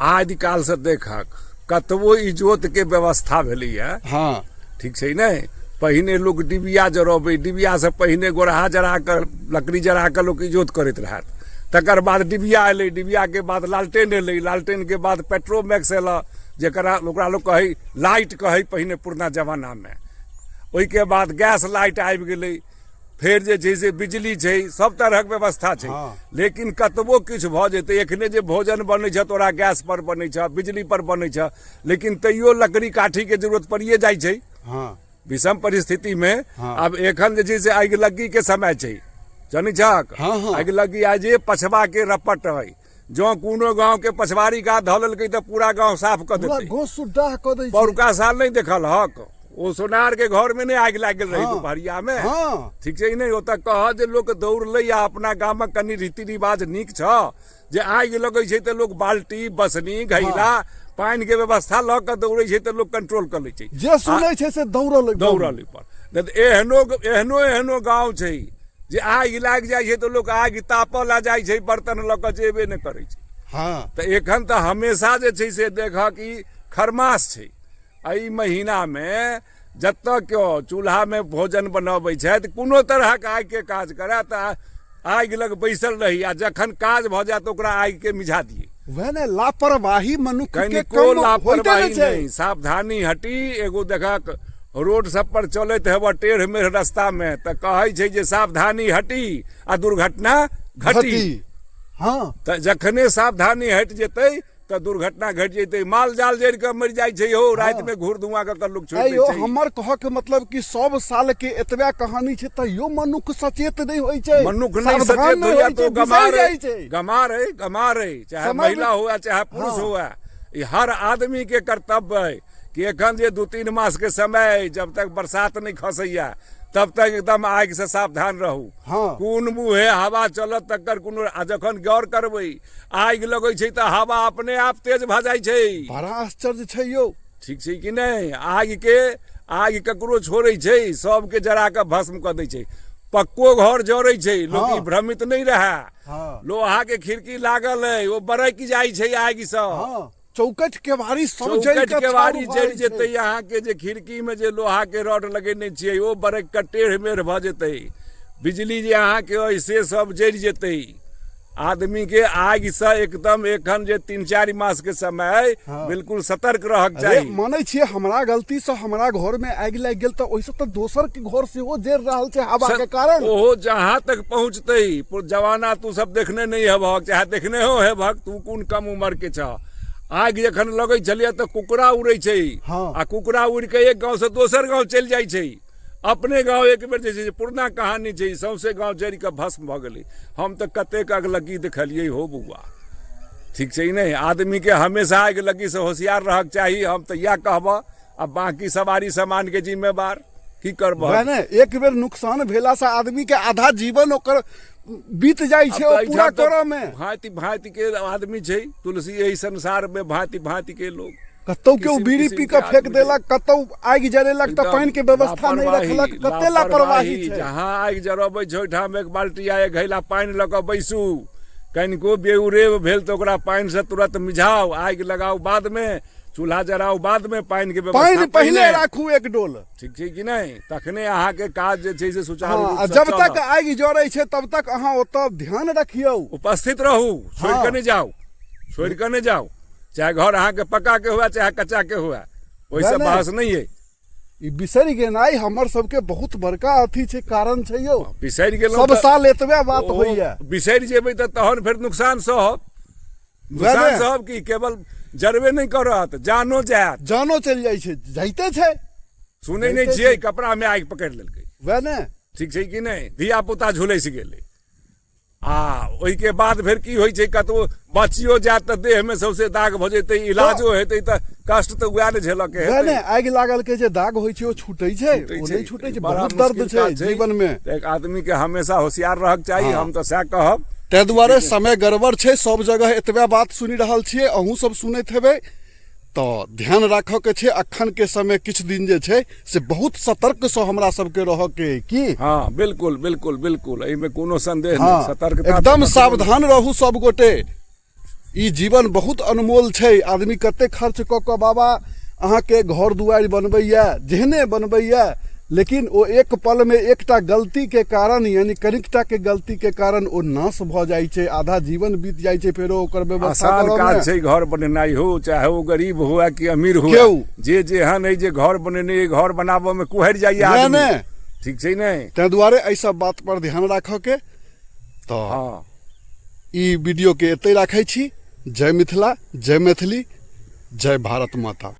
आदिकाल से देखक कतबो इजोत के व्यवस्था भेली है। हाँ ठीक छै ने, पहिने लोग डिबिया जरबे, डिबिया से पहिने गोरहा जरा कर लकड़ी जरा कर लोग इजोत करैत रहत। तकर बाद डिबिया एलै, डिबिया के बाद लालटेन एलै, लालटेन के बाद पेट्रोमैक्स एल, जरा ओकरा लोग कहे लाइट कहे पहिने पुरना जमाना में। ओहि के बाद गैस लाइट आबि गेलै, फिर जे छै से बिजली छै, सब तरहक व्यवस्था छै। हाँ। लेकिन कतबो किछु भऽ जेतै, एखने जे भोजन बनै छै तोरा गैस पर बनै छै, बिजली पर बनै छै, लेकिन तैयो लकड़ी काठी के जरूरत पड़िए जाइ छै। हाँ विषम परिस्थिति में हाँ। अब एखन जे छै से आगिलगी के समय छै, जानी छक। हाँ, हाँ। आगिलगी आ जे पछवा के रपट है, जो कोनो गांव के पछवारी गा धलकै तो पूरा गांव साफ कर देतै। पौरका साल नहीं देखल हक, ओ सोनार के घर में नहीं आग लाग गेल रही दुपहरिया में। हाँ। ठीक छै नहीं, ओतऽ कह जे लोग दौड़लै आ अपना गामक कनि रीति रिवाज नीक छ, जे आगि लगै छै तऽ लोग बाल्टी बसनी घैला पानी के व्यवस्था लऽ कऽ दौड़ै छै तऽ लोग कंट्रोल कर लै छै, जे सुनै छै से दौड़ल पर। एहनो एहनो गाँव छै जे आगि लागि जाइ छै तऽ लोग आगि तापऽ ला जाइ छै, बर्तन लऽ कऽ जेबे नहि करै छै। हाँ तऽ एखन तऽ हमेशा जे छै से देखऽ कि खरमास छै। एहि महीना में जतऽ केओ चूल्हा में भोजन बनबै छथि, कोनो तरहक आगि के काज करे तऽ आगि लग बैसल रही, आ जखन काज भऽ जाय तऽ ओकरा आगि के मिझा दिए। वह ने लापरवाही मनुष्य के कनिको लापरवाही नहीं, सावधानी हटी। एगो देखक रोड सब पर चलत हेब टेढ़ मेढ़ रास्ता में तऽ कहै छै जे सावधानी हटी आ दुर्घटना घटी। हाँ तऽ जखने सावधानी हट जेतै तऽ दुर्घटना घट जेतै। माल जाल जड़ के मर जाइ छै हो, रात में घूर धुआं के लोग छोड़ दै छै। हमर कह के मतलब कि 100 साल के एतबा कहानी छै तैयो मनुष्य सचेत नहीं होय छै। मनुष्य नहीं सचेत होइया तो गमार है, चाहे महिला हुआ चाहे पुरुष हुआ। ये हर आदमी के कर्तव्य है कि एखन जे 2-3 मास के समय है, जब तक बरसात नहीं खसैया तब तक एकदम आगि से सावधान रहू। हाँ। कोन मुँहे हवा चलत तकर कोनो, आ जखन गौर करबै आगि लगै छै तऽ हवा अपने आप तेज भऽ जाइ छै। बड़ा आश्चर्य छै यौ। ठीक छै कि नहीं, आगि ककरो छोड़ै छै, सबके जरा के भस्म कऽ दै छै। पक्को घर जरै छै, लोग हाँ। भ्रमित नहीं रहे। हाँ। लोहा के खिड़की लागल है, वो बरक जाइ छै आगि से। हाँ। चौकट केवाड़ी सब चौकट केवाड़ी जड़ जेतै, यहाँ के जे खिड़की में जे लोहा के रॉड लगेने छियै वो बरक के टेढ़ मेढ़ भऽ जेतै। बिजली जे अहाँ के अइ से सब जड़ जेतै। आदमी के आगि से एकदम एखन जे 3-4 मास के समय हाँ। बिल्कुल सतर्क रहक चाही। माने छियै हमरा गलती से हमरा घर में आगि लागि गेल तऽ ओइसे तऽ दोसर के घर से वो जड़ रहल छै हवा के कारण। ओहो जहाँ तक पहुँचतै, जवाना तू सब देखने नहीं हेबहक, चाहे देखने हो हेबहक, तू कोन कम उम्र के छ। आगि जखन लगै छलियै तऽ कुकरा उड़ै छै। हाँ। आ कुकरा उड़ के एक गांव से दोसर गांव चलि जाइ छै। अपने गांव एक बेर जे छै पुरना कहानी छै, सौंसे गांव जरि के भस्म भऽ गेलै। हम तऽ कतेक अगलगी देखलियै हो बउआ। ठीक छै नहीं, आदमी के हमेशा अगलगी से होशियार रहक चाही। हम तऽ इएह कहबह, आ बाकी सवारी सामान के जिम्मेवार की करबह। एक बेर नुकसान भेला से आदमी के आधा जीवन ओकर बीत जाइ छै पूरा करऽ में। भांति भांति के आदमी छै, तुलसी एहि संसार में भांति भांति के लोग। कतौ के बीड़ी पी के फेंक देलक, कतौ आगि जरेलक तऽ पानी के व्यवस्था नहीं रखलक। कते लापरवाही छै। जहाँ आगि जरबै छै ओहिठाम एक बाल्टी आ एक घैला पानी लऽ कऽ बैसू। कनिको बेउरेब भेल तऽ ओकरा पानी से तुरंत मिझाओ, आगि लगाओ बाद में, चूल्हा जराओ बाद में, पानी के व्यवस्था पहले राखू एक डोल। ठीक छै कि नहीं, तखने अहाँ के काज जे छै से सुचारू रूप से जब तक आगि जरै छै तब तक अहाँ ओतऽ ध्यान रखियौ, उपस्थित रहू, छोड़ के नहीं जाओ, छोड़ के नहीं जाओ। चाहे घर अहाँ के पक्का के हुआ चाहे कच्चा के हुआ, वैसे बहस नहीं है। ई बिसरि गेनाइ हमर सबके बहुत बड़का अथी छै, कारण छै यौ। बिसरि गेलहुँ सब साल एतबे बात होइया। बिसरि जेबै तऽ तहन फेर नुकसान सहब। नुकसान सहब की केवल जरबे नहीं करत, जानो जायत। जानो चलि जाइ छै, जाइते छै। सुनै नहीं छियै कपड़ा में आगि पकड़ि लेलकै, वह ने। ठीक छै कि नहीं, धिया पुता झुलसि गेलै। आ ओहि के बाद फिर की होइ छै, कतौ बचियो जायत तऽ देह में सौंसे दाग भऽ जेतै, इलाजो हेतै तऽ कष्ट तऽ वएह ने झेलक हेतै। ने आगि लागल के जे दाग होइ छै ओ छूटै छै, ओ नहीं छूटै छै। बहुत दर्द छै जीवन में। एक आदमी के हमेशा होशियार रहक चाही। हम तऽ सएह कहब। ताहि दुआरे समय गड़बड़ छै, सब जगह एतबे बात सुनि रहल छियै, अहूँ सब सुनैत हेबै। तो ध्यान राखऽ के छै। अखन के समय किछ दिन जे छै से बहुत सतर्क से हमरा सबके रहऽ के की। हाँ बिल्कुल बिल्कुल बिल्कुल, एहि में कोनो संदेह नहीं। सतर्कता एकदम सावधान रहू सब गोटे। ई जीवन बहुत अनमोल छै। आदमी कते खर्च कऽ कऽ बाबा अहाँके घर दुआरि बनबैया, जेहने बनबैया, लेकिन ओ एक पल में एकटा गलती के कारण, यानी कनिकटा के गलती के कारण ओ नाश भऽ जाइ छै, आधा जीवन बीत जाइ छै फेरो ओकर व्यवस्था आसान करऽ काज में। छै घर बनेनाइ हो, चाहे वो गरीब हुआ कि अमीर हुआ, केओ। जे जेहन है जे घर बनेने घर बनाबऽ में कुहरि जाइए नहि, आदमी। नहि। ठीक छै ने। ताहि दुआरे एहि सब बात पर ध्यान राखऽ के। तो हाँ, ई वीडियो के एतै राखै छी। जय मिथिला, जय मैथिली, जय भारत माता।